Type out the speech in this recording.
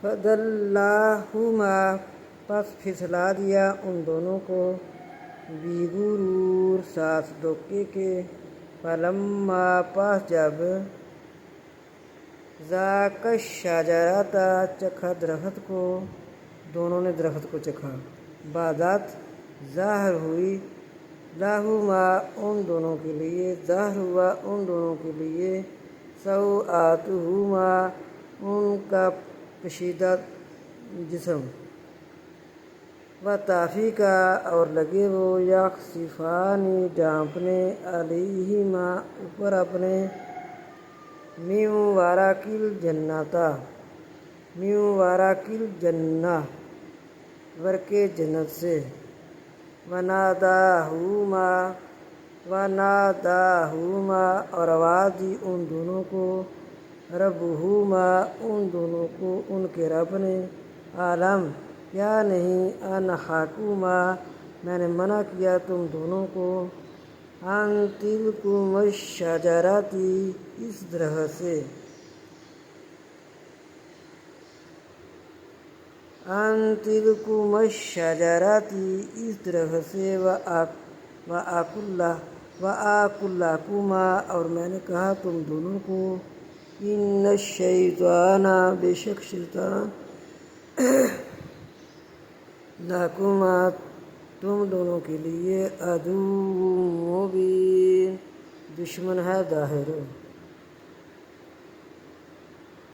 فَدَلَّاهُمَا پس پھسلا دیا ان دونوں کو بِغُرُورٍ ساتھ دھوکے کے فَلَمَّا پس جب ذَاقَا الشَّجَرَةَ چکھا درخت کو دونوں نے درخت کو چکھا بدت ظاہر ہوئی لَہُمَا ان دونوں کے لیے ظاہر ہوا ان دونوں کے لیے سَوْآتُہُمَا ان کا پوشیدہ جسم وَطَفِقَا اور لگے وہ یخصفان ڈھانپنے عَلَیہِمَا اوپر اپنے مِن وَرَقِ الْجَنَّةِ ورق جنت سے وَنَادَاهُمَا اور آواز دی ان دونوں کو ربہما ان دونوں کو ان کے رب نے عالم کیا نہیں انہاکما میں نے منع کیا تم دونوں کو ان تلکما الشجرۃ اس درخت سے ان تلکما الشجرۃ اس درخت سے وَأَقُلْ لَكُمَا اور میں نے کہا تم دونوں کو إِنَّ الشَّيْطَانَ بے شک شیطان لَكُمَا تم دونوں کے لیے عَدُوٌّ مُبِینٌ دشمن ہے ظاہر